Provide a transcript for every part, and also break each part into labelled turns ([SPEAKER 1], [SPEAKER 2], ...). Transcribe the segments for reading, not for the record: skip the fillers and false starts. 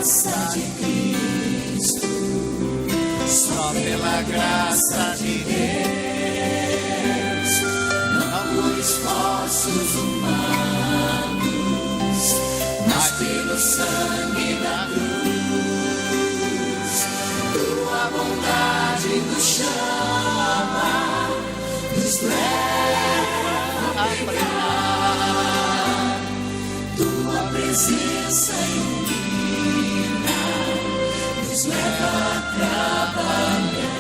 [SPEAKER 1] graça de Cristo, só pela graça de Deus, não por esforços humanos, mas pelo sangue da cruz. Tua bondade nos chama, nos leva a pregar. Tua presença ilumina, nos leva a trabalhar,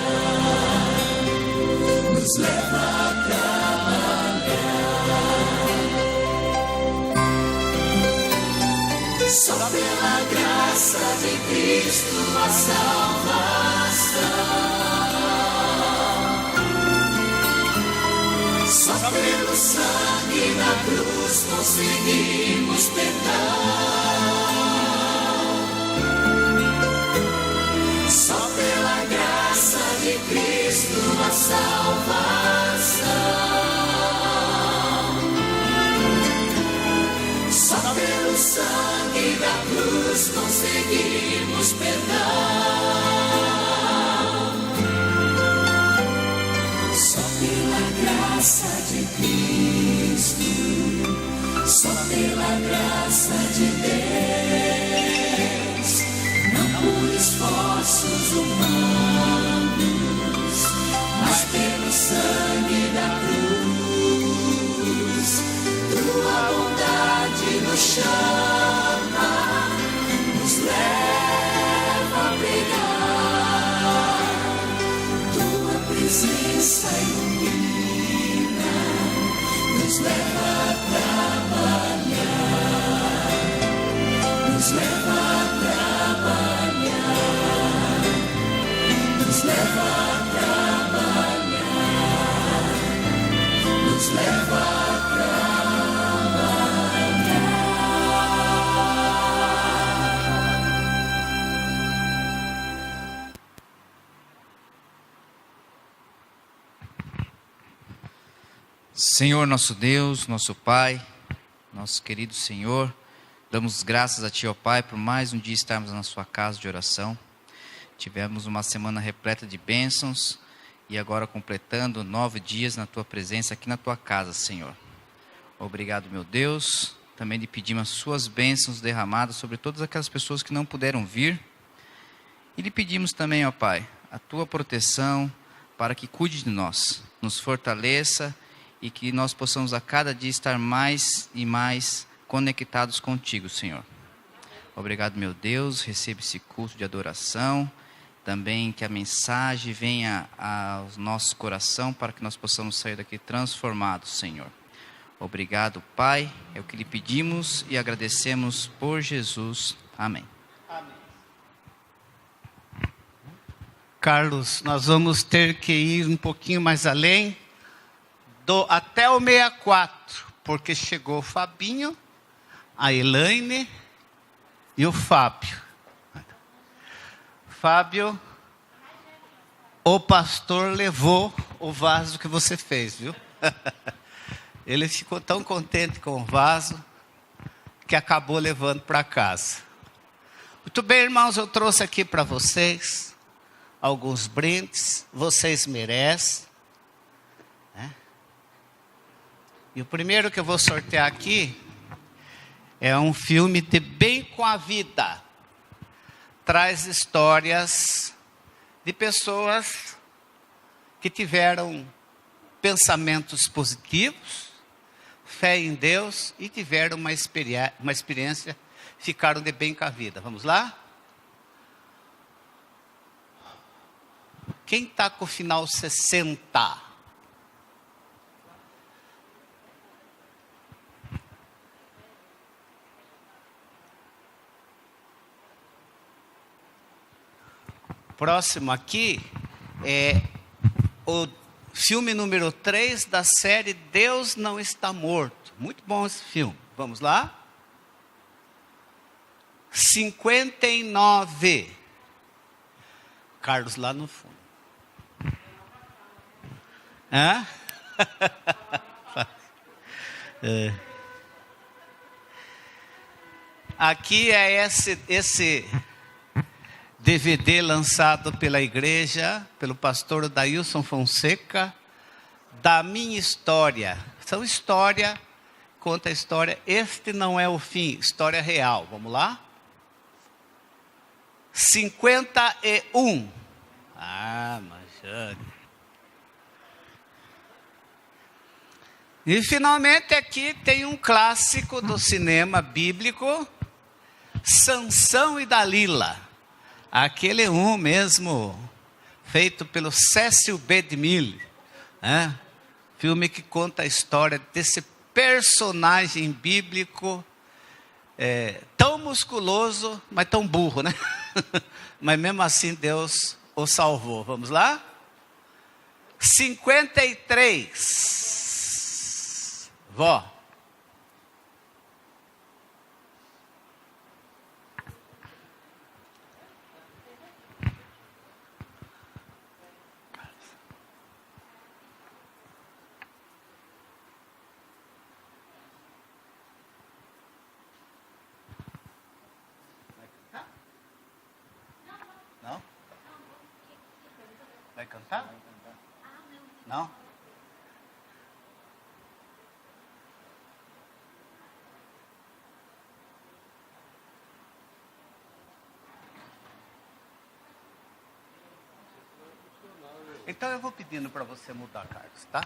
[SPEAKER 1] nos leva a trabalhar. Só pela graça de Cristo a salvação, só pelo sangue da cruz conseguimos perdão. Só pela graça de Cristo a salvação, só pelo sangue da cruz conseguimos perdão. Só pela graça de Cristo, só pela graça de Deus, não por esforços humanos, mas pelo sangue da cruz. Tua bondade nos chama, nos leva a pregar. Tua presença ilumina, nos leva a trabalhar, nos leva a trabalhar, nos leva a trabalhar, nos leva a
[SPEAKER 2] Senhor nosso Deus, nosso Pai, nosso querido Senhor, damos graças a Ti, ó Pai, por mais um dia estarmos na Sua casa de oração. Tivemos uma semana repleta de bênçãos e agora completando 9 dias na Tua presença aqui na Tua casa, Senhor. Obrigado, meu Deus. Também lhe pedimos as Suas bênçãos derramadas sobre todas aquelas pessoas que não puderam vir. E lhe pedimos também, ó Pai, a Tua proteção para que cuide de nós, nos fortaleça e que nós possamos a cada dia estar mais e mais conectados contigo, Senhor. Obrigado, meu Deus, receba esse culto de adoração, também que a mensagem venha ao nosso coração para que nós possamos sair daqui transformados, Senhor. Obrigado, Pai, é o que lhe pedimos e agradecemos por Jesus. Amém.
[SPEAKER 3] Carlos, nós vamos ter que ir um pouquinho mais além, até o 64, porque chegou o Fabinho, a Elaine e o Fábio. Fábio, o pastor levou o vaso que você fez, viu? Ele ficou tão contente com o vaso que acabou levando para casa. Muito bem, irmãos, eu trouxe aqui para vocês alguns brindes, vocês merecem. E o primeiro que eu vou sortear aqui é um filme de Bem com a Vida. Traz histórias de pessoas que tiveram pensamentos positivos, fé em Deus e tiveram uma experiência, ficaram de bem com a vida. Vamos lá? Quem está com o final 60? Próximo aqui é o filme número 3 da série Deus Não Está Morto. Muito bom esse filme. Vamos lá? 59. Carlos lá no fundo. Hã? Aqui é esse DVD lançado pela igreja, pelo pastor Dailson Fonseca, da minha história. São história, conta a história. Este não é o fim, história real. Vamos lá? 51. Majane. E finalmente aqui tem um clássico do cinema bíblico, Sansão e Dalila. Aquele mesmo, feito pelo Cecil B. DeMille, né? Filme que conta a história desse personagem bíblico, tão musculoso, mas tão burro, né? Mas mesmo assim Deus o salvou. Vamos lá? 53. Vó. Não? Vai cantar? Não? Então eu vou pedindo para você mudar, Carlos, tá?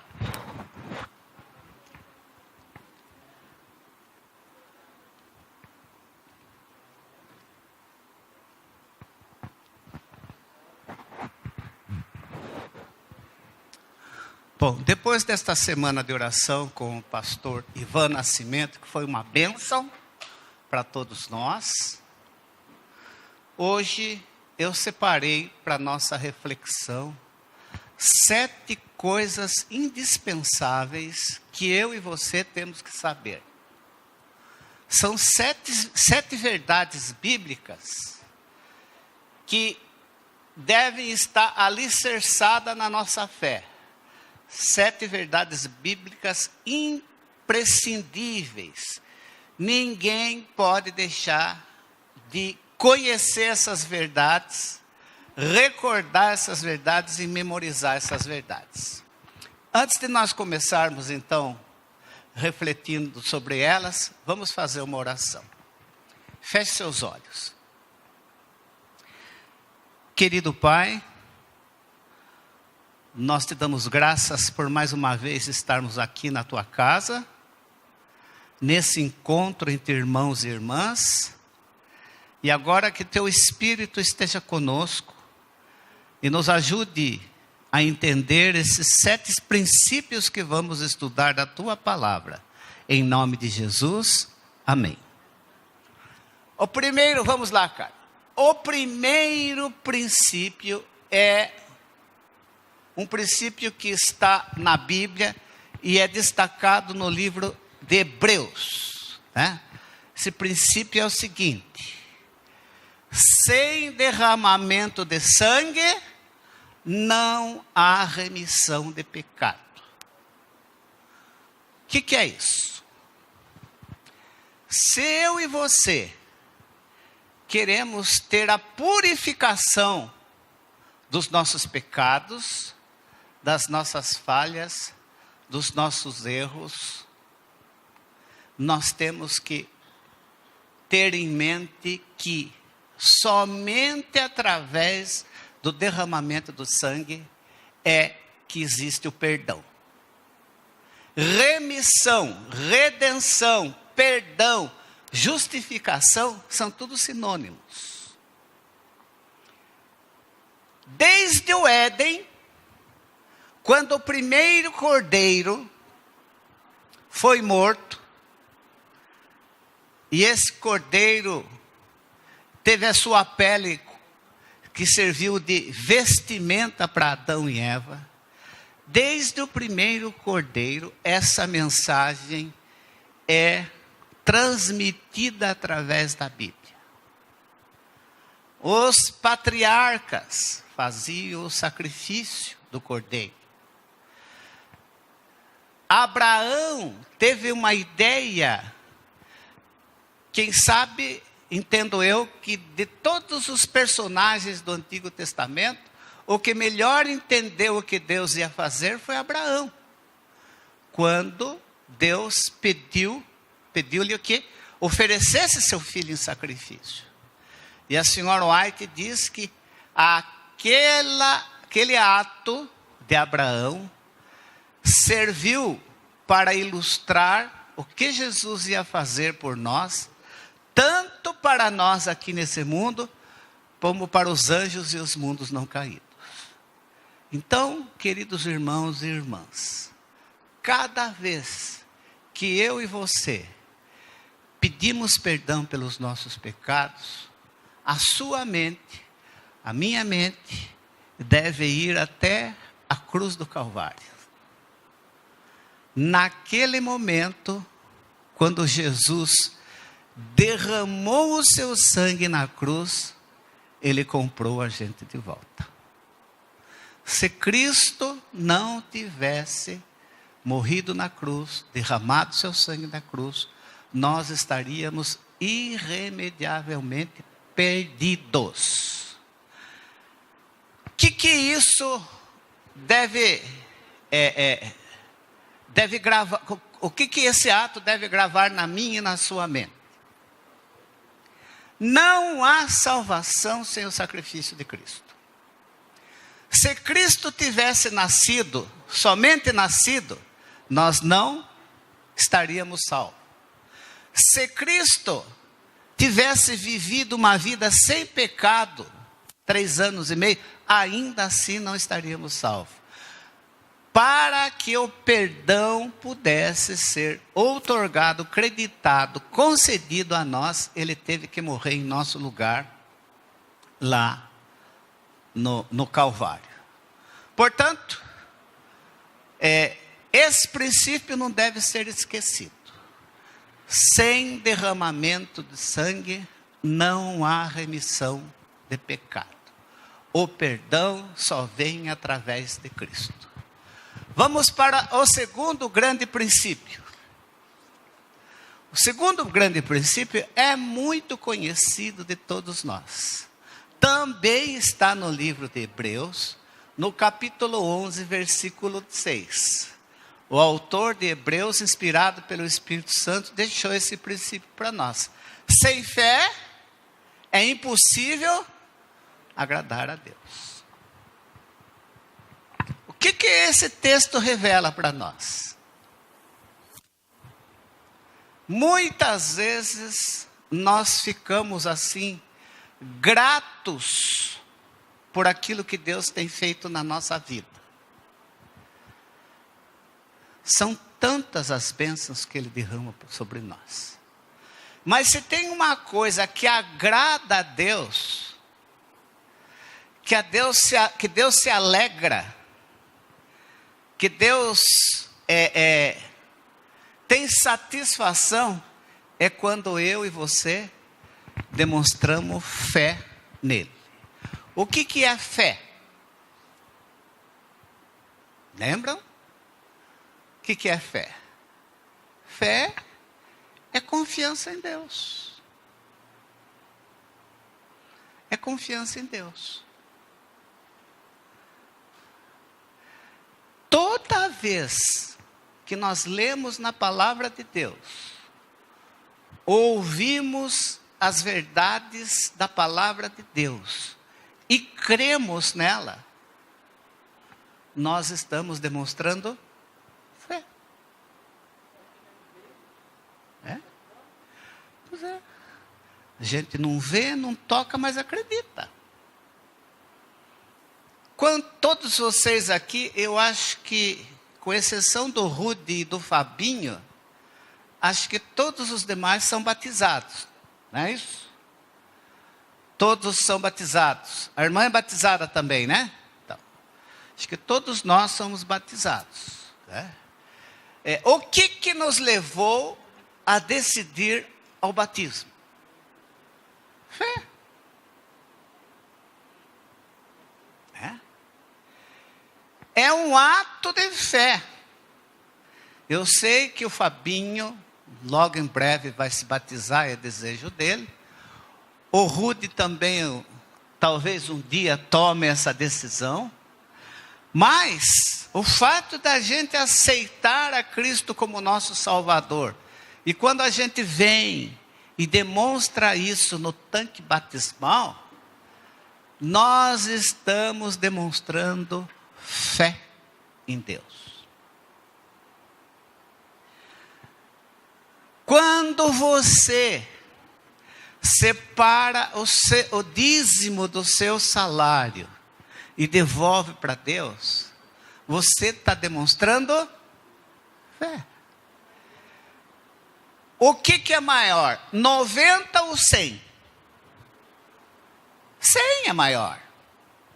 [SPEAKER 3] Bom, depois desta semana de oração com o pastor Ivan Nascimento, que foi uma bênção para todos nós, hoje eu separei para nossa reflexão 7 coisas indispensáveis que eu e você temos que saber. São sete verdades bíblicas que devem estar alicerçadas na nossa fé. 7 verdades bíblicas imprescindíveis. Ninguém pode deixar de conhecer essas verdades, recordar essas verdades e memorizar essas verdades. Antes de nós começarmos, então, refletindo sobre elas, vamos fazer uma oração. Feche seus olhos. Querido Pai, nós te damos graças por mais uma vez estarmos aqui na tua casa, nesse encontro entre irmãos e irmãs, e agora que teu Espírito esteja conosco e nos ajude a entender esses 7 princípios que vamos estudar da tua palavra. Em nome de Jesus, amém. O primeiro, vamos lá, cara. O primeiro princípio é um princípio que está na Bíblia e é destacado no livro de Hebreus, né? Esse princípio é o seguinte: sem derramamento de sangue, não há remissão de pecado. O que é isso? Se eu e você queremos ter a purificação dos nossos pecados, das nossas falhas, dos nossos erros, nós temos que ter em mente que somente através do derramamento do sangue é que existe o perdão. Remissão, redenção, perdão, justificação são tudo sinônimos. Desde o Éden, quando o primeiro cordeiro foi morto, e esse cordeiro teve a sua pele que serviu de vestimenta para Adão e Eva, desde o primeiro cordeiro, essa mensagem é transmitida através da Bíblia. Os patriarcas faziam o sacrifício do cordeiro. Abraão teve uma ideia, quem sabe entendo eu, que de todos os personagens do Antigo Testamento, o que melhor entendeu o que Deus ia fazer foi Abraão. Quando Deus pediu-lhe o quê? Oferecesse seu filho em sacrifício. E a senhora White diz que aquele ato de Abraão serviu para ilustrar o que Jesus ia fazer por nós, tanto para nós aqui nesse mundo, como para os anjos e os mundos não caídos. Então, queridos irmãos e irmãs, cada vez que eu e você pedimos perdão pelos nossos pecados, a sua mente, a minha mente, deve ir até a cruz do Calvário. Naquele momento, quando Jesus derramou o seu sangue na cruz, ele comprou a gente de volta. Se Cristo não tivesse morrido na cruz, derramado seu sangue na cruz, nós estaríamos irremediavelmente perdidos. O que isso deve gravar? O que esse ato deve gravar na minha e na sua mente? Não há salvação sem o sacrifício de Cristo. Se Cristo tivesse nascido, somente nascido, nós não estaríamos salvos. Se Cristo tivesse vivido uma vida sem pecado, 3 anos e meio, ainda assim não estaríamos salvos. Para que o perdão pudesse ser outorgado, creditado, concedido a nós, ele teve que morrer em nosso lugar, lá no Calvário. Portanto, esse princípio não deve ser esquecido. Sem derramamento de sangue, não há remissão de pecado. O perdão só vem através de Cristo. Vamos para o segundo grande princípio. O segundo grande princípio é muito conhecido de todos nós. Também está no livro de Hebreus, no capítulo 11, versículo 6. O autor de Hebreus, inspirado pelo Espírito Santo, deixou esse princípio para nós. Sem fé, é impossível agradar a Deus. O que esse texto revela para nós? Muitas vezes nós ficamos assim, gratos por aquilo que Deus tem feito na nossa vida. São tantas as bênçãos que Ele derrama sobre nós. Mas se tem uma coisa que agrada a Deus, que Deus se alegra, que Deus tem satisfação, é quando eu e você demonstramos fé nele. O que é fé? Lembram? O que é fé? Fé é confiança em Deus. É confiança em Deus. Toda vez que nós lemos na palavra de Deus, ouvimos as verdades da palavra de Deus e cremos nela, nós estamos demonstrando fé. Pois é. A gente não vê, não toca, mas acredita. Todos vocês aqui, eu acho que, com exceção do Rudy e do Fabinho, acho que todos os demais são batizados. Não é isso? Todos são batizados. A irmã é batizada também, né? Então, acho que todos nós somos batizados. Né? O que nos levou a decidir ao batismo? Fé. É um ato de fé. Eu sei que o Fabinho, logo em breve, vai se batizar, é desejo dele. O Rude também, talvez um dia tome essa decisão. Mas o fato da gente aceitar a Cristo como nosso Salvador, e quando a gente vem e demonstra isso no tanque batismal, nós estamos demonstrando fé em Deus. Quando você separa o dízimo do seu salário e devolve para Deus, você está demonstrando fé. O que é maior? 90 ou 100? 100 é maior.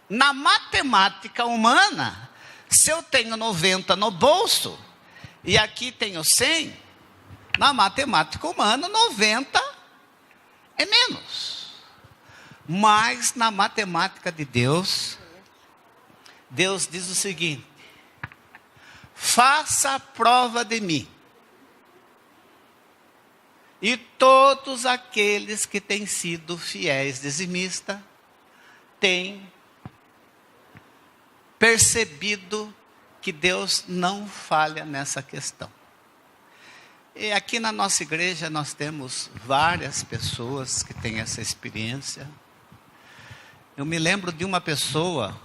[SPEAKER 3] Na matemática humana, se eu tenho 90 no bolso, e aqui tenho 100, na matemática humana, 90 é menos. Mas na matemática de Deus, Deus diz o seguinte: faça a prova de mim. E todos aqueles que têm sido fiéis dizimistas têm percebido que Deus não falha nessa questão. E aqui na nossa igreja nós temos várias pessoas que têm essa experiência. Eu me lembro de uma pessoa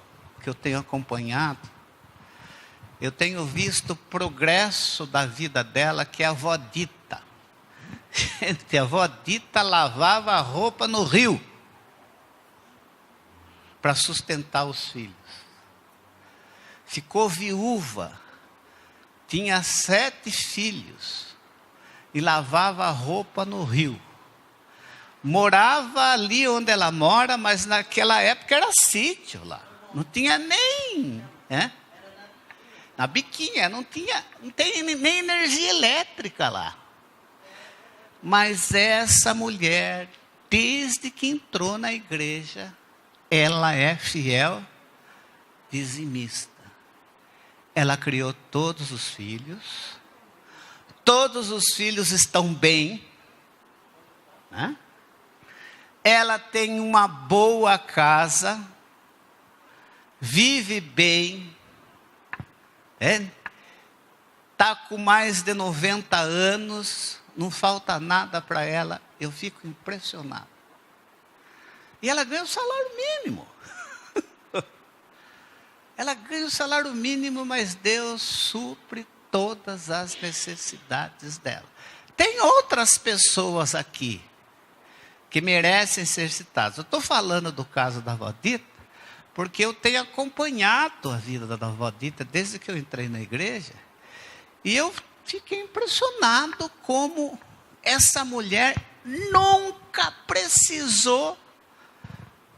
[SPEAKER 3] que eu tenho acompanhado. Eu tenho visto o progresso da vida dela, que é a avó Dita. Gente, a avó Dita lavava a roupa no rio para sustentar os filhos. Ficou viúva, tinha 7 filhos e lavava a roupa no rio. Morava ali onde ela mora, mas naquela época era sítio lá. Não tinha nem... na biquinha, não tem nem energia elétrica lá. Mas essa mulher, desde que entrou na igreja, ela é fiel dizimista. Ela criou todos os filhos estão bem, né? Ela tem uma boa casa, vive bem, está com mais de 90 anos, não falta nada para ela. Eu fico impressionado. E ela ganha o salário mínimo. Ela ganha o salário mínimo, mas Deus supre todas as necessidades dela. Tem outras pessoas aqui que merecem ser citadas. Eu estou falando do caso da avó Dita, porque eu tenho acompanhado a vida da avó Dita desde que eu entrei na igreja, e eu fiquei impressionado como essa mulher nunca precisou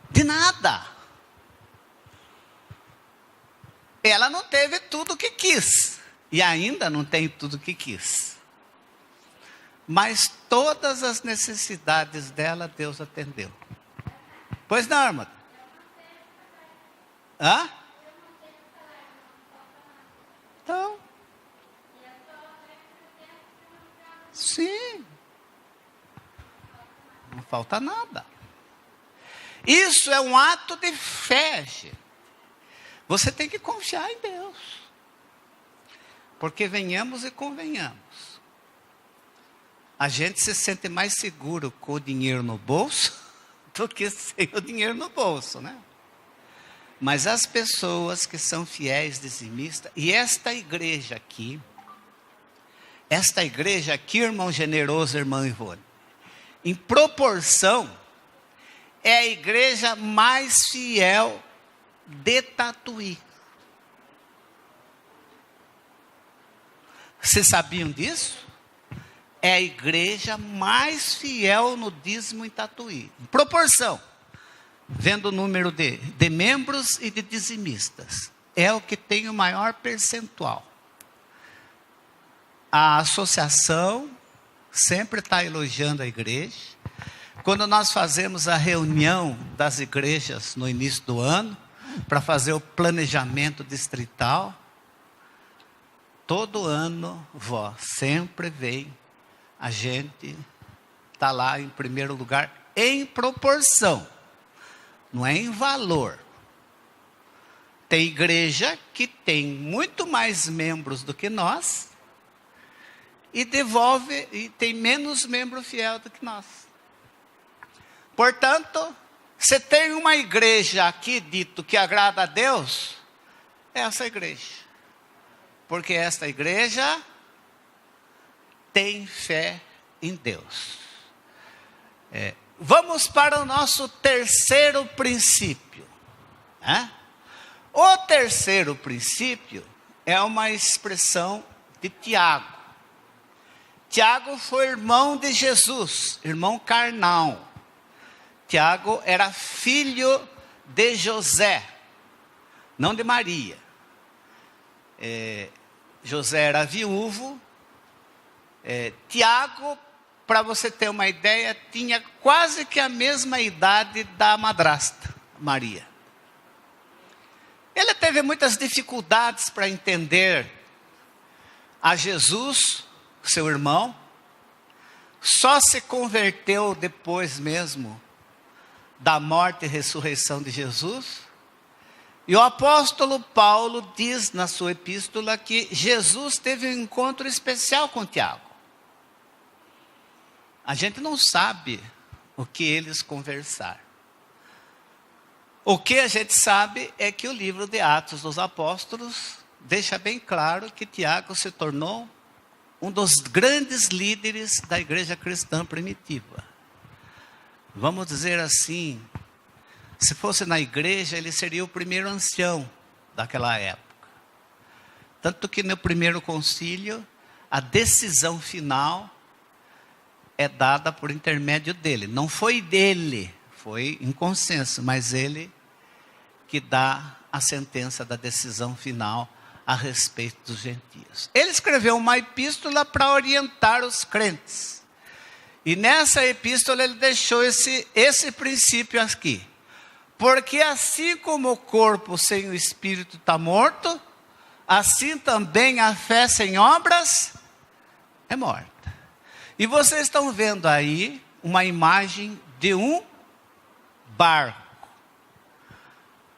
[SPEAKER 3] de nada. Ela não teve tudo o que quis, e ainda não tem tudo o que quis. Mas todas as necessidades dela, Deus atendeu. Pois não, irmã? Hã? Então. Sim. Não falta nada. Isso é um ato de fé, gente. Você tem que confiar em Deus. Porque venhamos e convenhamos. A gente se sente mais seguro com o dinheiro no bolso do que sem o dinheiro no bolso, né? Mas as pessoas que são fiéis dizimistas, e esta igreja aqui, irmão generoso, irmã Ivone, em proporção, é a igreja mais fiel de Tatuí. Vocês sabiam disso? É a igreja mais fiel no dízimo em Tatuí. Em proporção, vendo o número de membros e de dizimistas, é o que tem o maior percentual. A associação sempre está elogiando a igreja. Quando nós fazemos a reunião das igrejas no início do ano, para fazer o planejamento distrital, todo ano, sempre vem, a gente está lá em primeiro lugar, em proporção, não é em valor. Tem igreja que tem muito mais membros do que nós e tem menos membro fiel do que nós. Portanto, se tem uma igreja aqui dito que agrada a Deus, é essa igreja. Porque esta igreja tem fé em Deus. Vamos para o nosso terceiro princípio. O terceiro princípio é uma expressão de Tiago. Tiago foi irmão de Jesus, irmão carnal. Tiago era filho de José, não de Maria. José era viúvo. Tiago, para você ter uma ideia, tinha quase que a mesma idade da madrasta, Maria. Ele teve muitas dificuldades para entender a Jesus, seu irmão. Só se converteu depois mesmo da morte e ressurreição de Jesus. E o apóstolo Paulo diz na sua epístola que Jesus teve um encontro especial com Tiago. A gente não sabe o que eles conversaram. O que a gente sabe é que o livro de Atos dos Apóstolos deixa bem claro que Tiago se tornou um dos grandes líderes da igreja cristã primitiva. Vamos dizer assim, se fosse na igreja, ele seria o primeiro ancião daquela época. Tanto que no primeiro concílio, a decisão final é dada por intermédio dele. Não foi dele, foi em consenso, mas ele que dá a sentença da decisão final a respeito dos gentios. Ele escreveu uma epístola para orientar os crentes. E nessa epístola ele deixou esse princípio aqui. Porque assim como o corpo sem o espírito está morto, assim também a fé sem obras é morta. E vocês estão vendo aí uma imagem de um barco.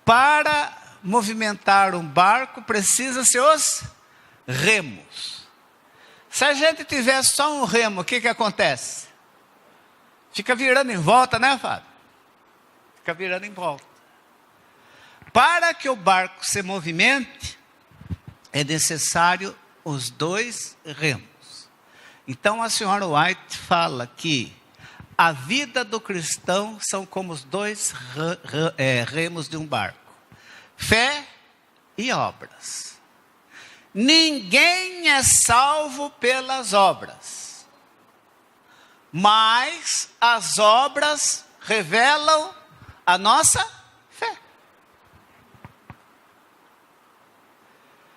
[SPEAKER 3] Para movimentar um barco, precisa-se os remos. Se a gente tiver só um remo, o que acontece? Fica virando em volta, né, Fábio? Fica virando em volta. Para que o barco se movimente, é necessário os dois remos. Então a senhora White fala que a vida do cristão são como os dois remos de um barco. Fé e obras. Ninguém é salvo pelas obras. Mas as obras revelam a nossa fé.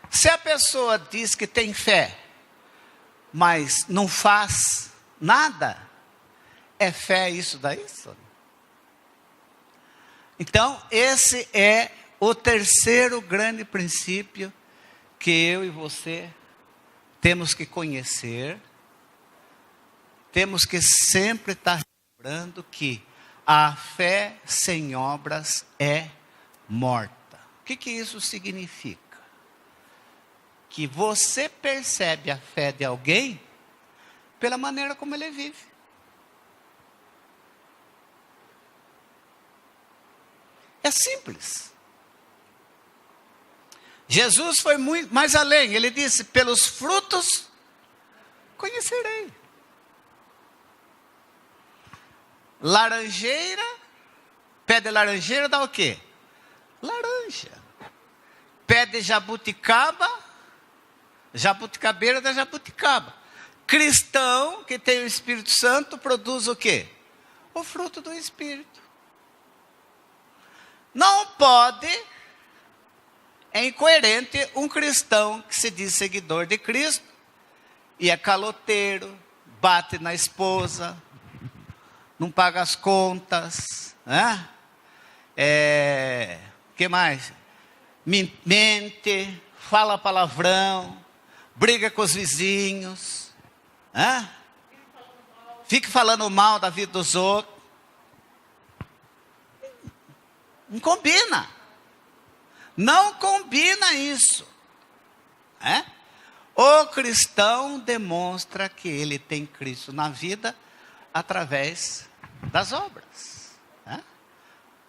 [SPEAKER 3] Se a pessoa diz que tem fé, mas não faz nada, é fé isso daí? Então, esse é o terceiro grande princípio que eu e você temos que conhecer. Temos que sempre estar lembrando que a fé sem obras é morta. O que isso significa? Que você percebe a fé de alguém pela maneira como ele vive. É simples. Jesus foi muito mais além. Ele disse, pelos frutos conhecerei. Laranjeira, pé de laranjeira dá o quê? Laranja. Pé de jabuticaba, jabuticabeira dá jabuticaba. Cristão que tem o Espírito Santo produz o quê? O fruto do Espírito. Não pode, é incoerente um cristão que se diz seguidor de Cristo e é caloteiro, bate na esposa, não paga as contas, né? Que mais? Mente, fala palavrão, briga com os vizinhos, fica falando mal da vida dos outros. Não combina. Não combina isso. O cristão demonstra que ele tem Cristo na vida através das obras.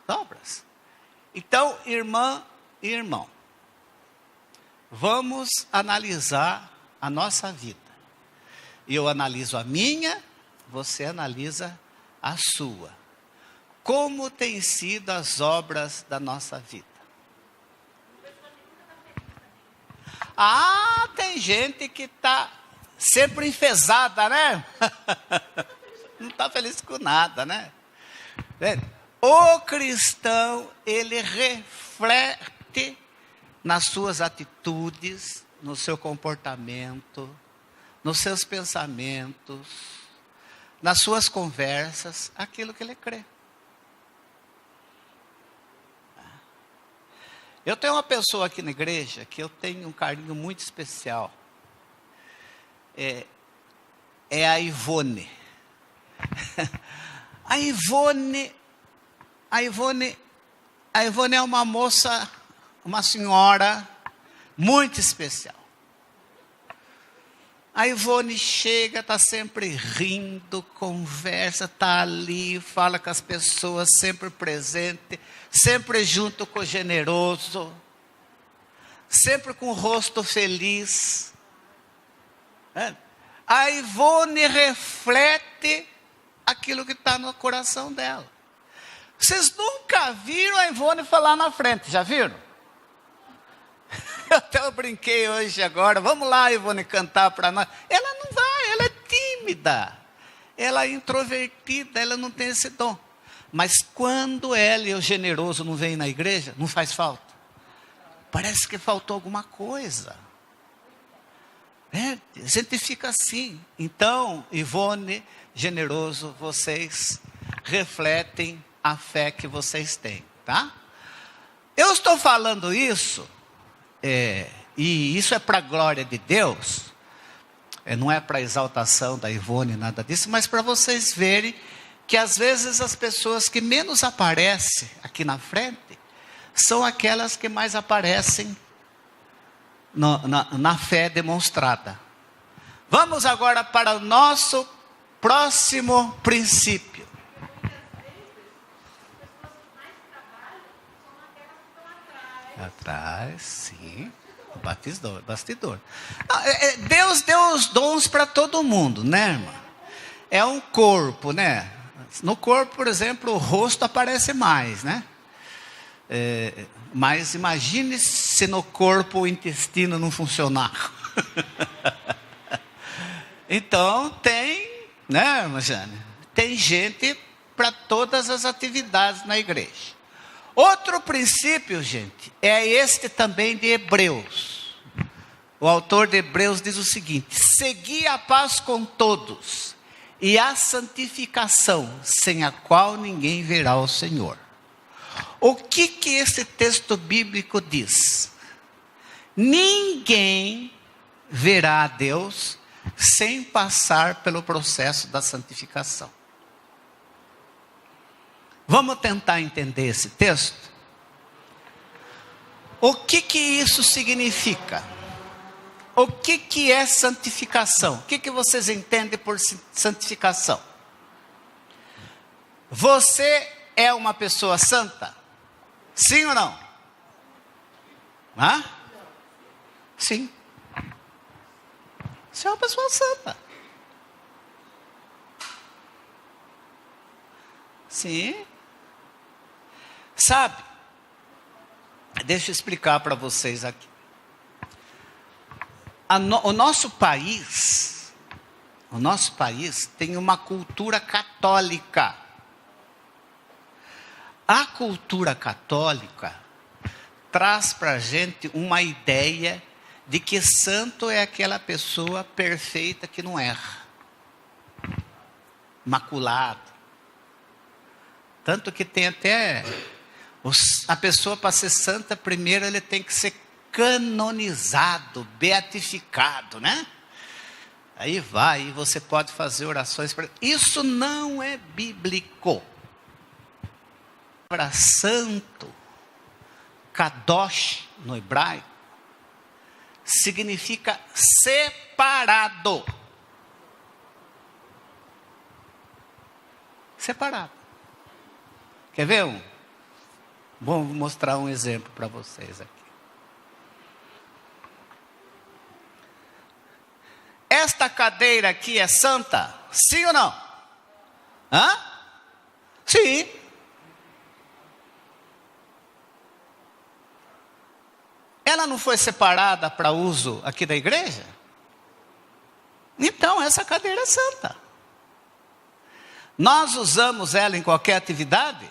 [SPEAKER 3] Obras. Então, irmã e irmão, vamos analisar a nossa vida. Eu analiso a minha, você analisa a sua. Como têm sido as obras da nossa vida? Tem gente que está sempre enfesada, né? Não está feliz com nada, né? O cristão, ele reflete nas suas atitudes, no seu comportamento, nos seus pensamentos, nas suas conversas, aquilo que ele crê. Eu tenho uma pessoa aqui na igreja que eu tenho um carinho muito especial. É a Ivone. A Ivone é uma moça, uma senhora muito especial. A Ivone chega, está sempre rindo, conversa, está ali, fala com as pessoas, sempre presente, sempre junto com o generoso, sempre com o rosto feliz. A Ivone reflete aquilo que está no coração dela. Vocês nunca viram a Ivone falar na frente, já viram? Eu brinquei hoje agora, vamos lá, Ivone, cantar para nós. Ela não vai, ela é tímida, ela é introvertida, ela não tem esse dom. Mas quando ela e o generoso não vêm na igreja, não faz falta. Parece que faltou alguma coisa. A gente fica assim. Então, Ivone, generoso, vocês refletem a fé que vocês têm, tá? Eu estou falando isso, e isso é para a glória de Deus, não é para exaltação da Ivone, nada disso, mas para vocês verem que às vezes as pessoas que menos aparecem aqui na frente, são aquelas que mais aparecem na fé demonstrada. Vamos agora para o nosso próximo princípio. Atrás, sim. Bastidor. Deus deu os dons para todo mundo, né, irmã? É um corpo, né? No corpo, por exemplo, o rosto aparece mais, né? Mas imagine se no corpo o intestino não funcionar. Então tem, né, irmã Jane? Tem gente para todas as atividades na igreja. Outro princípio, gente, é este também de Hebreus. O autor de Hebreus diz o seguinte: segui a paz com todos e a santificação, sem a qual ninguém verá o Senhor. O que esse texto bíblico diz? Ninguém verá a Deus sem passar pelo processo da santificação. Vamos tentar entender esse texto? O que isso significa? O que é santificação? O que vocês entendem por santificação? Você é uma pessoa santa? Sim ou não? Sim. Você é uma pessoa santa. Sim. Sabe? Deixa eu explicar para vocês aqui. O nosso país tem uma cultura católica. A cultura católica traz para a gente uma ideia de que santo é aquela pessoa perfeita que não erra, imaculado. Tanto que tem até a pessoa para ser santa, primeiro ele tem que ser canonizado, beatificado, né? Aí vai, e você pode fazer orações para... Isso não é bíblico. palavra santo, kadosh no hebraico, significa separado. Separado. Quer ver um? Vou mostrar um exemplo para vocês aqui. Esta cadeira aqui é santa? Sim ou não? Hã? Sim. Ela não foi separada para uso aqui da igreja? Então essa cadeira é santa. Nós usamos ela em qualquer atividade?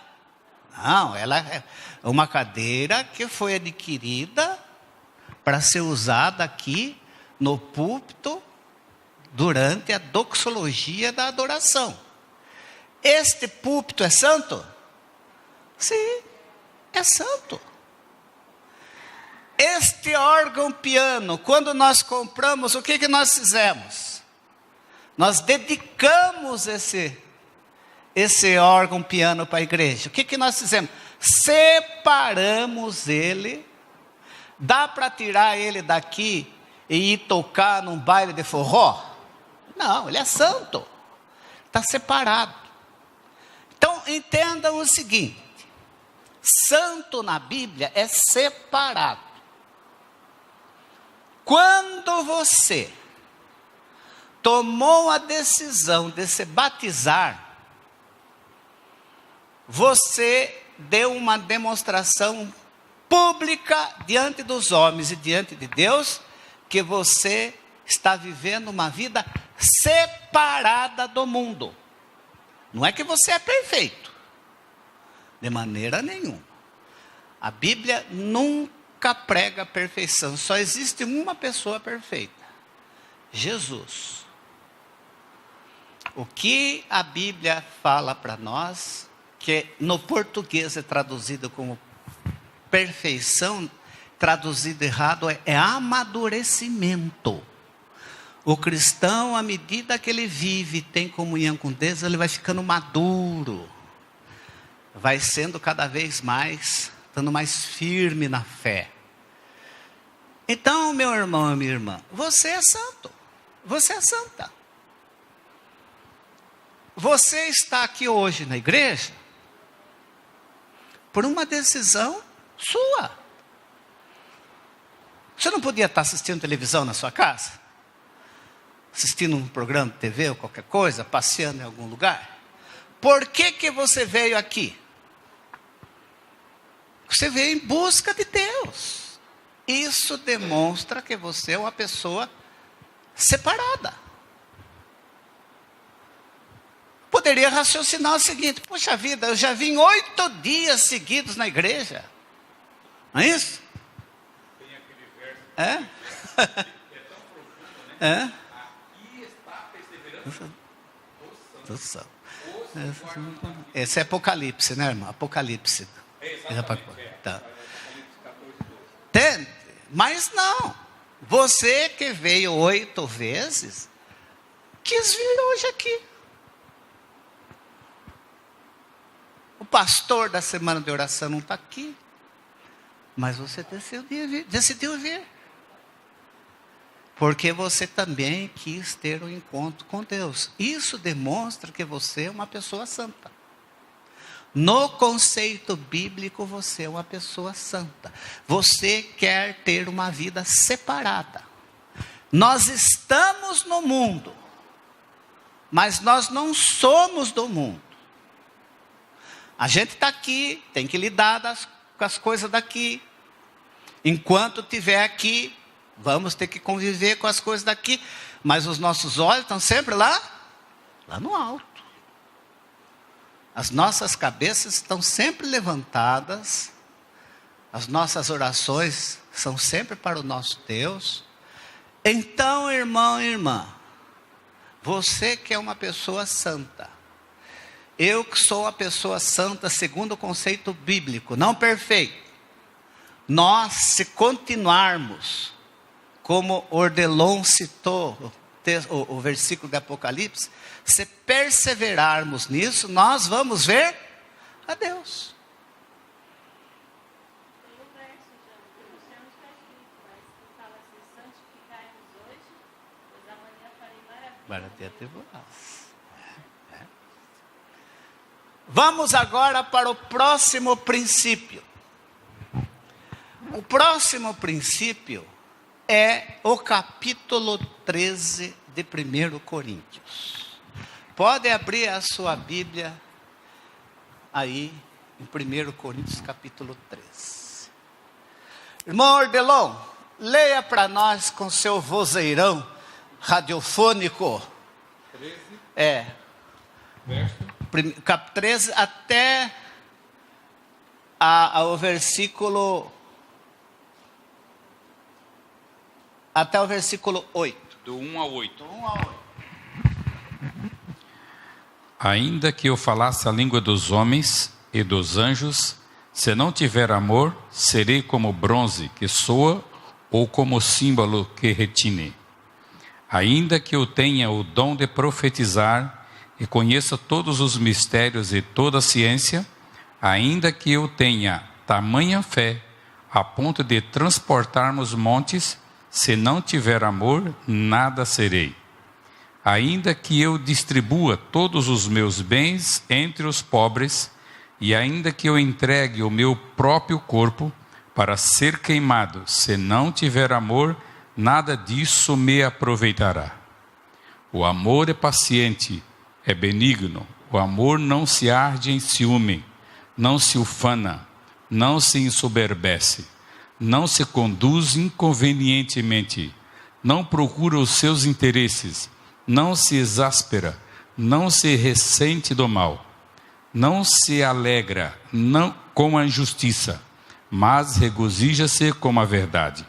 [SPEAKER 3] Não, ela é uma cadeira que foi adquirida para ser usada aqui no púlpito durante a doxologia da adoração. Este púlpito é santo? Sim, é santo. Este órgão piano, quando nós compramos, o que nós fizemos? Nós dedicamos esse órgão piano para a igreja. O que nós fizemos? Separamos ele. Dá para tirar ele daqui e ir tocar num baile de forró? Não, ele é santo. Está separado. Então, entendam o seguinte. Santo na Bíblia é separado. Quando você tomou a decisão de se batizar, você deu uma demonstração pública diante dos homens e diante de Deus, que você está vivendo uma vida separada do mundo. Não é que você é perfeito, de maneira nenhuma. A Bíblia nunca prega perfeição, só existe uma pessoa perfeita, Jesus. O que a Bíblia fala para nós, que no português é traduzido como perfeição, traduzido errado é amadurecimento. O cristão, à medida que ele vive, tem comunhão com Deus, ele vai ficando maduro, vai sendo cada vez mais, estando mais firme na fé. Então, meu irmão e minha irmã, você é santo, você é santa. Você está aqui hoje na igreja por uma decisão sua. Você não podia estar assistindo televisão na sua casa? Assistindo um programa de TV ou qualquer coisa, passeando em algum lugar? Por que você veio aqui? Você veio em busca de Deus. Isso demonstra que você é uma pessoa separada. Poderia raciocinar o seguinte: puxa vida, eu já vim 8 dias seguidos na igreja. Não é isso?
[SPEAKER 4] Tem aquele verso
[SPEAKER 3] É?
[SPEAKER 4] que é tão profundo, né?
[SPEAKER 3] É?
[SPEAKER 4] Aqui está a perseverança
[SPEAKER 3] Do santo. Esse é Apocalipse, né, irmão? Apocalipse. Tá. Entende? Mas não. Você que veio 8 vezes, quis vir hoje aqui. O pastor da semana de oração não está aqui. Mas você decidiu vir. Porque você também quis ter um encontro com Deus. Isso demonstra que você é uma pessoa santa. No conceito bíblico, você é uma pessoa santa. Você quer ter uma vida separada. Nós estamos no mundo, mas nós não somos do mundo. A gente está aqui, tem que lidar com as coisas daqui. Enquanto estiver aqui, vamos ter que conviver com as coisas daqui. Mas os nossos olhos estão sempre lá no alto. As nossas cabeças estão sempre levantadas. As nossas orações são sempre para o nosso Deus. Então, irmão e irmã, você que é uma pessoa santa, eu que sou uma pessoa santa segundo o conceito bíblico, não perfeito, nós, se continuarmos, como Ordelon citou o versículo de Apocalipse, se perseverarmos nisso, nós vamos ver a Deus. Barateiro de voz. Vamos agora para o próximo princípio. O próximo princípio é o capítulo 13 de 1 Coríntios. Pode abrir a sua Bíblia aí em 1 Coríntios capítulo 13. Irmão Ordelon, leia para nós com seu vozeirão radiofônico.
[SPEAKER 4] 13.
[SPEAKER 3] Verso.
[SPEAKER 4] Verso.
[SPEAKER 3] 13 até o versículo... Até o versículo 8.
[SPEAKER 4] Do 1 ao 8.
[SPEAKER 3] Do 1 ao 8.
[SPEAKER 5] Ainda que eu falasse a língua dos homens e dos anjos, se não tiver amor, serei como bronze que soa ou como símbolo que retine. Ainda que eu tenha o dom de profetizar e conheça todos os mistérios e toda a ciência, ainda que eu tenha tamanha fé a ponto de transportarmos montes, se não tiver amor, nada serei. Ainda que eu distribua todos os meus bens entre os pobres, e ainda que eu entregue o meu próprio corpo para ser queimado, se não tiver amor, nada disso me aproveitará. O amor é paciente, é benigno. O amor não se arde em ciúme, não se ufana, não se ensoberbece, não se conduz inconvenientemente, não procura os seus interesses, não se exaspera, não se ressente do mal, não se alegra com a injustiça, mas regozija-se com a verdade.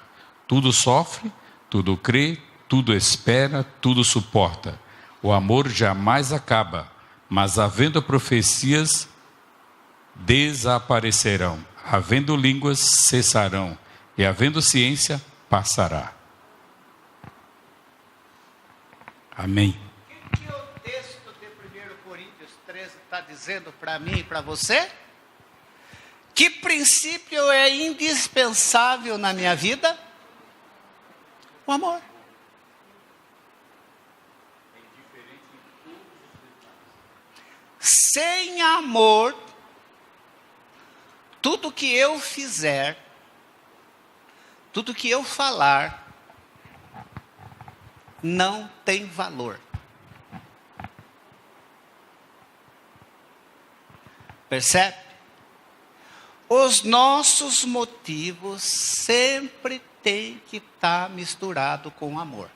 [SPEAKER 5] Tudo sofre, tudo crê, tudo espera, tudo suporta. O amor jamais acaba, mas havendo profecias, desaparecerão. Havendo línguas, cessarão. E havendo ciência, passará. Amém.
[SPEAKER 3] O que o texto de 1 Coríntios 13 está dizendo para mim e para você? Que princípio é indispensável na minha vida? O amor. Sem amor, tudo que eu fizer, tudo que eu falar, não tem valor. Percebe? Os nossos motivos sempre têm que estar misturado com amor.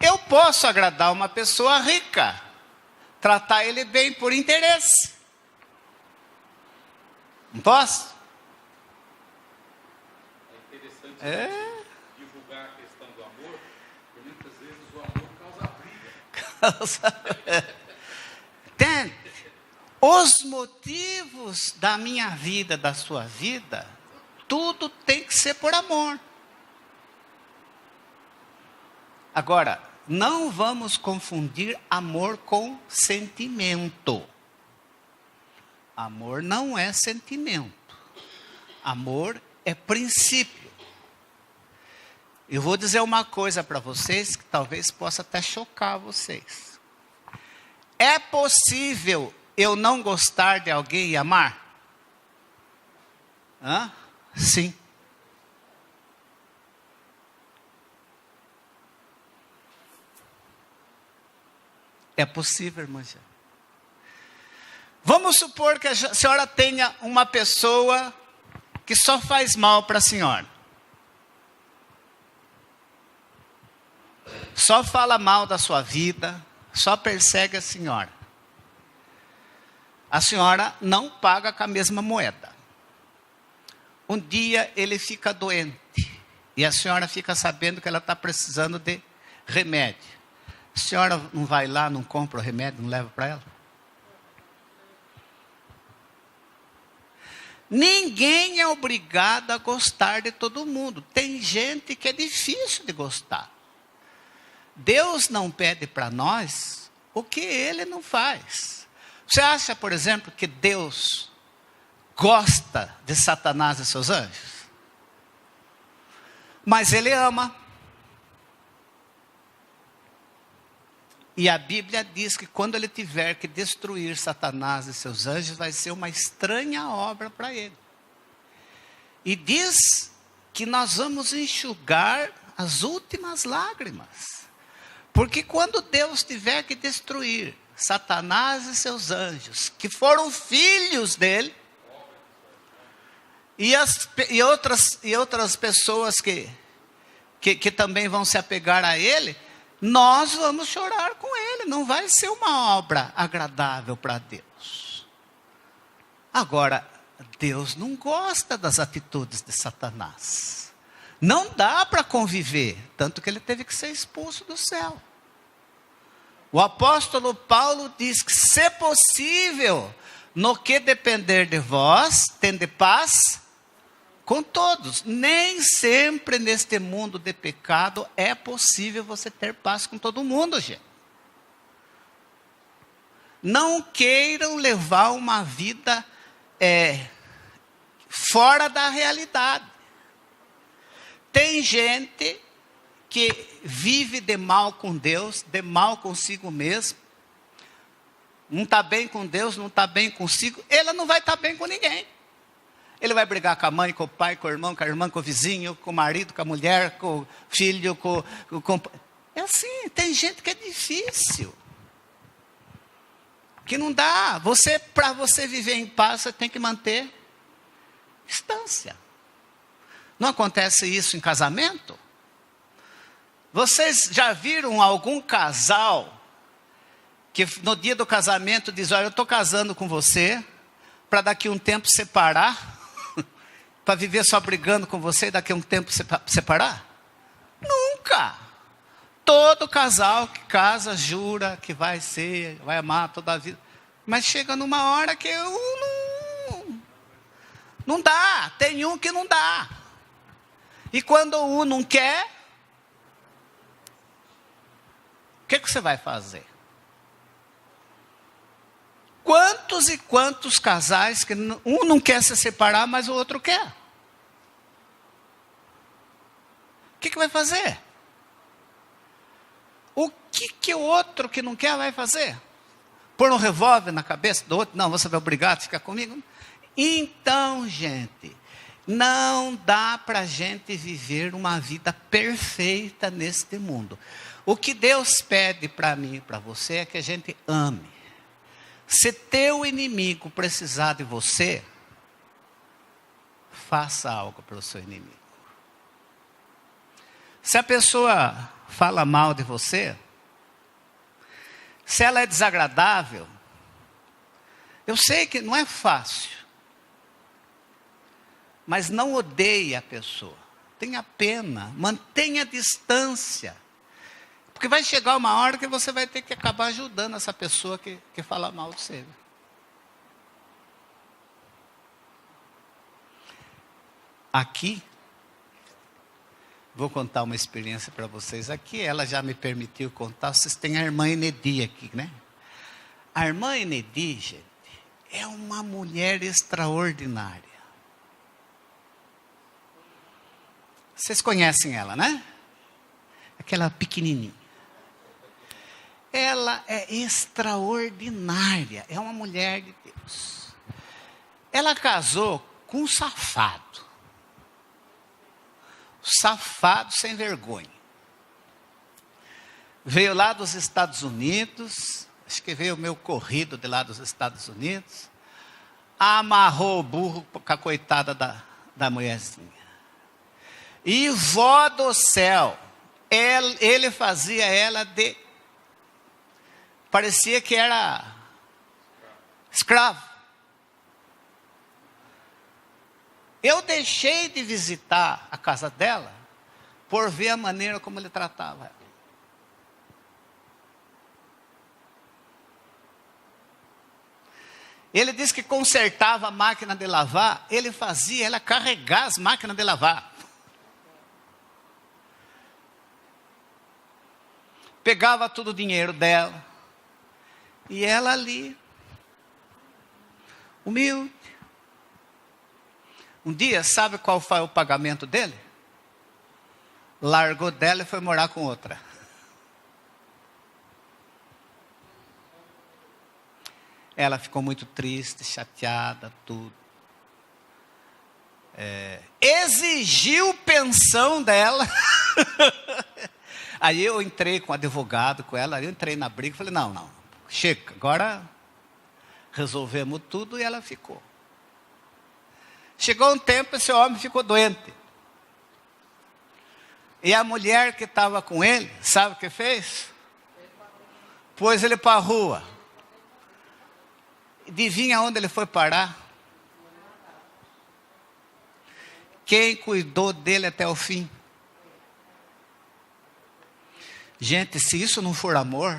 [SPEAKER 3] Eu posso agradar uma pessoa rica, tratar ele bem por interesse. Não posso?
[SPEAKER 4] É interessante divulgar a questão do amor, porque muitas vezes o amor causa briga.
[SPEAKER 3] Entende? Os motivos da minha vida, da sua vida, tudo tem que ser por amor. Agora, não vamos confundir amor com sentimento. Amor não é sentimento. Amor é princípio. Eu vou dizer uma coisa para vocês que talvez possa até chocar vocês. É possível eu não gostar de alguém e amar? Sim. É possível, irmã. Vamos supor que a senhora tenha uma pessoa que só faz mal para a senhora. Só fala mal da sua vida, só persegue a senhora. A senhora não paga com a mesma moeda. Um dia ele fica doente e a senhora fica sabendo que ela está precisando de remédio. A senhora não vai lá, não compra o remédio, não leva para ela? Ninguém é obrigado a gostar de todo mundo. Tem gente que é difícil de gostar. Deus não pede para nós o que Ele não faz. Você acha, por exemplo, que Deus gosta de Satanás e seus anjos? Mas Ele ama. E a Bíblia diz que quando ele tiver que destruir Satanás e seus anjos, vai ser uma estranha obra para ele. E diz que nós vamos enxugar as últimas lágrimas. Porque quando Deus tiver que destruir Satanás e seus anjos, que foram filhos dele, e outras pessoas que também vão se apegar a ele, nós vamos chorar com ele. Não vai ser uma obra agradável para Deus. Agora, Deus não gosta das atitudes de Satanás. Não dá para conviver, tanto que ele teve que ser expulso do céu. O apóstolo Paulo diz que, se possível, no que depender de vós, tende paz com todos. Nem sempre neste mundo de pecado é possível você ter paz com todo mundo, gente. Não queiram levar uma vida fora da realidade. Tem gente que vive de mal com Deus, de mal consigo mesmo. Não está bem com Deus, não está bem consigo. Ele não vai estar bem com ninguém. Ele vai brigar com a mãe, com o pai, com o irmão, com a irmã, com o vizinho, com o marido, com a mulher, com o filho, com... É assim, tem gente que é difícil. Que não dá. Para você viver em paz, você tem que manter distância. Não acontece isso em casamento? Vocês já viram algum casal que no dia do casamento diz: olha, eu estou casando com você, para daqui a um tempo separar, para viver só brigando com você e daqui a um tempo separar? Nunca! Todo casal que casa jura que vai amar toda a vida. Mas chega numa hora que não dá. Tem um que não dá. E quando um não quer, o que você vai fazer? Quantos e quantos casais que um não quer se separar, mas o outro quer? O que vai fazer? O que o outro que não quer vai fazer? Pôr um revólver na cabeça do outro? Não, você vai obrigado a ficar comigo? Então, gente, não dá para a gente viver uma vida perfeita neste mundo. O que Deus pede para mim e para você é que a gente ame. Se teu inimigo precisar de você, faça algo para o seu inimigo. Se a pessoa fala mal de você, se ela é desagradável, eu sei que não é fácil, mas não odeie a pessoa. Tenha pena, mantenha distância. Porque vai chegar uma hora que você vai ter que acabar ajudando essa pessoa que fala mal de você. Aqui, vou contar uma experiência para vocês aqui. Ela já me permitiu contar. Vocês têm a irmã Enedi aqui, né? A irmã Enedi, gente, é uma mulher extraordinária. Vocês conhecem ela, né? Aquela pequenininha. Ela é extraordinária. É uma mulher de Deus. Ela casou com um safado. Safado sem vergonha. Veio lá dos Estados Unidos. Acho que veio meio corrido de lá dos Estados Unidos. Amarrou o burro com a coitada da mulherzinha. E vó do céu. Ele fazia ela de... Parecia que era escravo. Eu deixei de visitar a casa dela por ver a maneira como ele tratava ela. Ele disse que consertava a máquina de lavar, ele fazia ela carregar as máquinas de lavar. Pegava todo o dinheiro dela. E ela ali, humilde. Um dia, sabe qual foi o pagamento dele? Largou dela e foi morar com outra. Ela ficou muito triste, chateada, tudo. Exigiu pensão dela. Aí eu entrei com o advogado, com ela, eu entrei na briga, falei, não, chega, agora resolvemos tudo e ela ficou. Chegou um tempo, esse homem ficou doente. E a mulher que estava com ele, sabe o que fez? Pôs ele para a rua. Adivinha onde ele foi parar? Quem cuidou dele até o fim? Gente, se isso não for amor,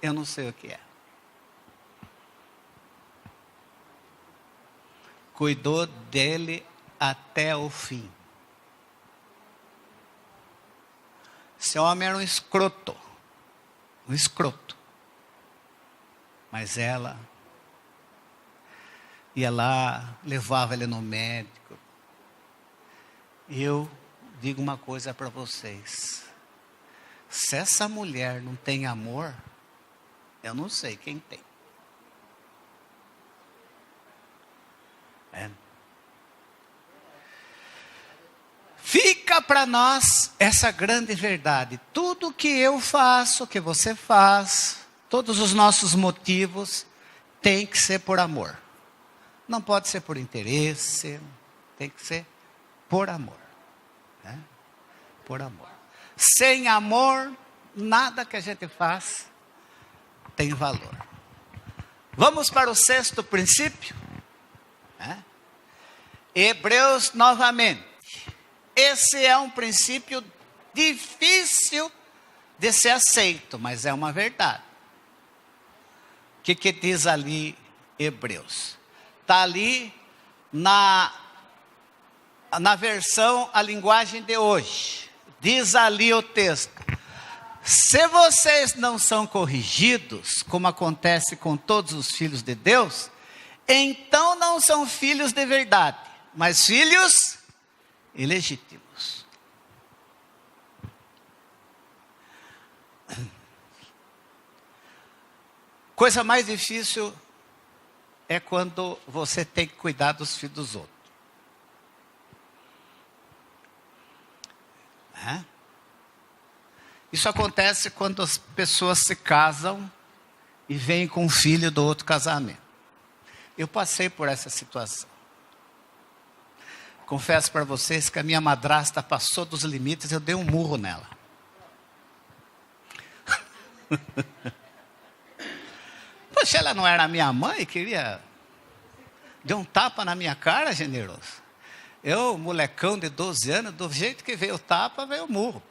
[SPEAKER 3] eu não sei o que é. Cuidou dele até o fim. Esse homem era um escroto. Mas ela ia lá, levava ele no médico. E eu digo uma coisa para vocês. Se essa mulher não tem amor, eu não sei quem tem. Fica para nós essa grande verdade. Tudo que eu faço, que você faz, todos os nossos motivos, tem que ser por amor. Não pode ser por interesse, tem que ser por amor. Por amor. Sem amor, nada que a gente faz tem valor. Vamos para o 6º princípio. Hebreus novamente. Esse é um princípio difícil de ser aceito, mas é uma verdade. O que diz ali Hebreus? Está ali na versão, a linguagem de hoje. Diz ali o texto: se vocês não são corrigidos, como acontece com todos os filhos de Deus, então não são filhos de verdade, mas filhos ilegítimos. Coisa mais difícil é quando você tem que cuidar dos filhos dos outros. Isso acontece quando as pessoas se casam e vêm com um filho do outro casamento. Eu passei por essa situação. Confesso para vocês que a minha madrasta passou dos limites, eu dei um murro nela. Poxa, ela não era minha mãe, queria... Deu um tapa na minha cara, generoso. Eu, molecão de 12 anos, do jeito que veio o tapa, veio o murro.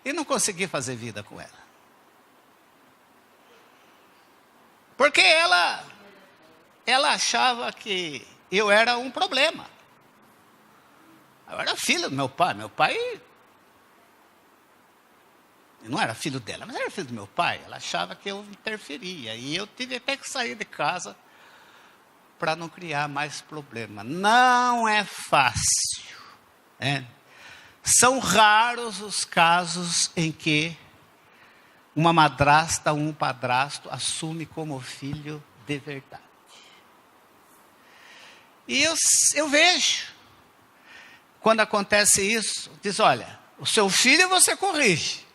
[SPEAKER 3] E não consegui fazer vida com ela. Porque ela achava que eu era um problema. Eu era filho do meu pai. Meu pai não era filho dela, mas era filho do meu pai. Ela achava que eu interferia. E eu tive até que sair de casa para não criar mais problema. Não é fácil. São raros os casos em que uma madrasta ou um padrasto assume como filho de verdade. E eu vejo, quando acontece isso, diz, olha, o seu filho você corrige,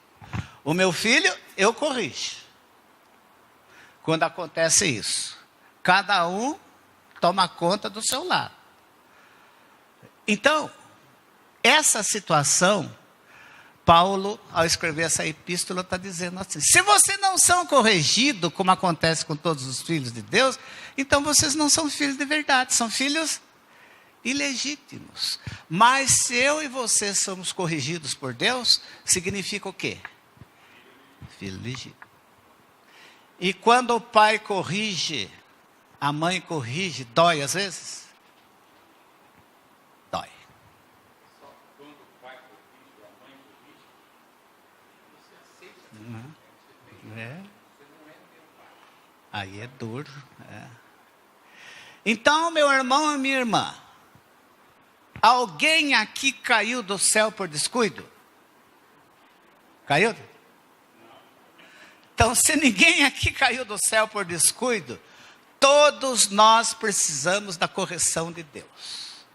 [SPEAKER 3] o meu filho eu corrijo. Quando acontece isso, cada um toma conta do seu lado. Então, essa situação, Paulo, ao escrever essa epístola, está dizendo assim: se vocês não são corrigidos, como acontece com todos os filhos de Deus, então vocês não são filhos de verdade, são filhos ilegítimos. Mas se eu e você somos corrigidos por Deus, significa o quê? Filho legítimo. E quando o pai corrige, a mãe corrige, dói às vezes? Dói.
[SPEAKER 4] Só quando o pai corrige, a mãe corrige, você aceita.
[SPEAKER 3] Aí é duro. Então, meu irmão e minha irmã, alguém aqui caiu do céu por descuido? Caiu? Então, se ninguém aqui caiu do céu por descuido, todos nós precisamos da correção de Deus.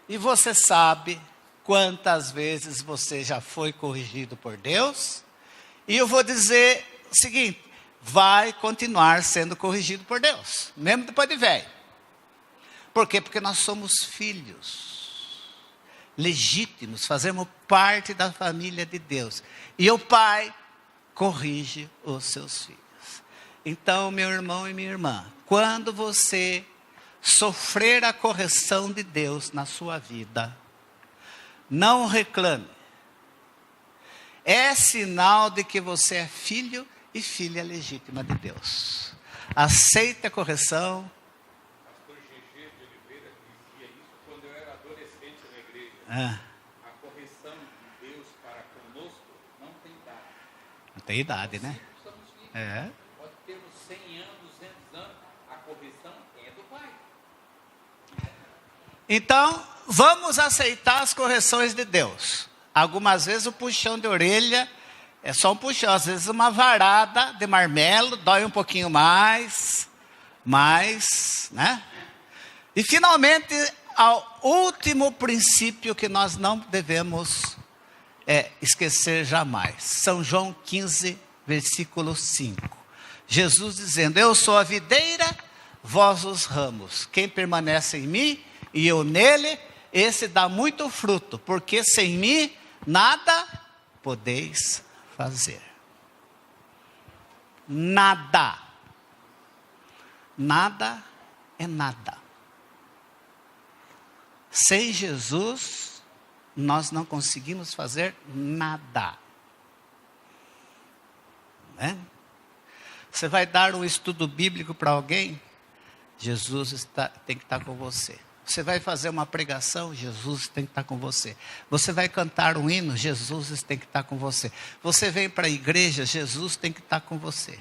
[SPEAKER 3] E você sabe quantas vezes você já foi corrigido por Deus? E eu vou dizer o seguinte: vai continuar sendo corrigido por Deus, mesmo depois de velho. Por quê? Porque nós somos filhos legítimos, fazemos parte da família de Deus. E o Pai corrige os seus filhos. Então, meu irmão e minha irmã, quando você sofrer a correção de Deus na sua vida, não reclame. É sinal de que você é filho e filha legítima de Deus. Aceite a correção.
[SPEAKER 4] Pastor G.G. de Oliveira dizia isso quando eu era adolescente na igreja. A correção de Deus para conosco não tem idade.
[SPEAKER 3] Não tem idade, né?
[SPEAKER 4] Somos filhos.
[SPEAKER 3] É.
[SPEAKER 4] Pode termos 100 anos, 200 anos, a correção é do Pai.
[SPEAKER 3] Então, vamos aceitar as correções de Deus. Algumas vezes o puxão de orelha é só um puxão, às vezes uma varada de marmelo, dói um pouquinho mais, né? E finalmente, ao último princípio que nós não devemos esquecer jamais. São João 15, versículo 5. Jesus dizendo: eu sou a videira, vós os ramos. Quem permanece em mim e eu nele, esse dá muito fruto, porque sem mim nada podeis fazer. Nada. Nada é nada. Sem Jesus, nós não conseguimos fazer nada. Né? Você vai dar um estudo bíblico para alguém, Jesus tem que estar com você. Você vai fazer uma pregação, Jesus tem que estar com você. Você vai cantar um hino, Jesus tem que estar com você. Você vem para a igreja, Jesus tem que estar com você.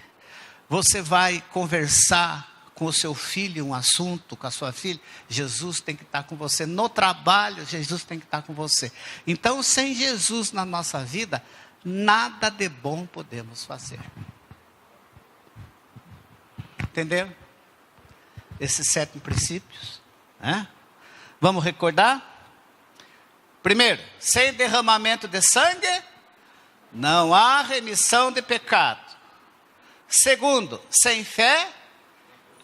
[SPEAKER 3] Você vai conversar com o seu filho um assunto, com a sua filha, Jesus tem que estar com você. No trabalho, Jesus tem que estar com você. Então, sem Jesus na nossa vida, nada de bom podemos fazer. Entenderam? Esses 7 princípios. Vamos recordar? Primeiro, sem derramamento de sangue, não há remissão de pecado. Segundo, sem fé,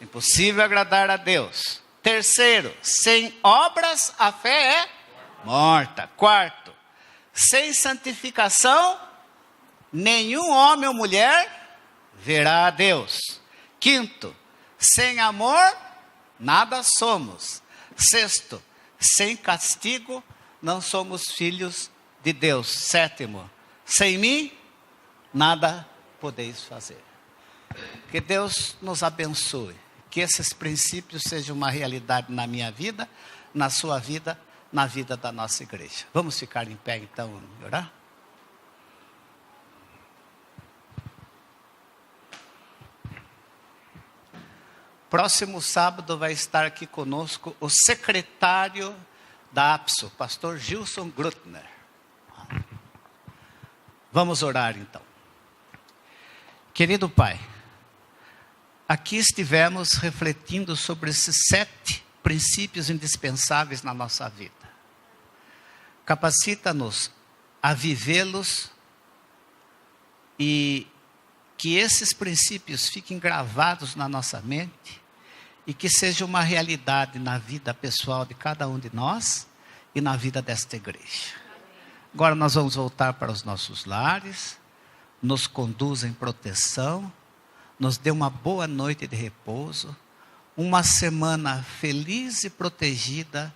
[SPEAKER 3] impossível agradar a Deus. Terceiro, sem obras, a fé é morta. Quarto, sem santificação, nenhum homem ou mulher verá a Deus. Quinto, sem amor, nada somos. Sexto, sem castigo, não somos filhos de Deus. Sétimo, sem mim, nada podeis fazer. Que Deus nos abençoe. Que esses princípios sejam uma realidade na minha vida, na sua vida, na vida da nossa igreja. Vamos ficar em pé então e orar? Próximo sábado vai estar aqui conosco o secretário da APSO, pastor Gilson Grutner. Vamos orar então. Querido Pai, aqui estivemos refletindo sobre esses 7 princípios indispensáveis na nossa vida. Capacita-nos a vivê-los e que esses princípios fiquem gravados na nossa mente e que seja uma realidade na vida pessoal de cada um de nós e na vida desta igreja. Agora nós vamos voltar para os nossos lares, nos conduza em proteção, nos dê uma boa noite de repouso, uma semana feliz e protegida,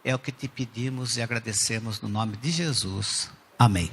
[SPEAKER 3] é o que te pedimos e agradecemos no nome de Jesus. Amém.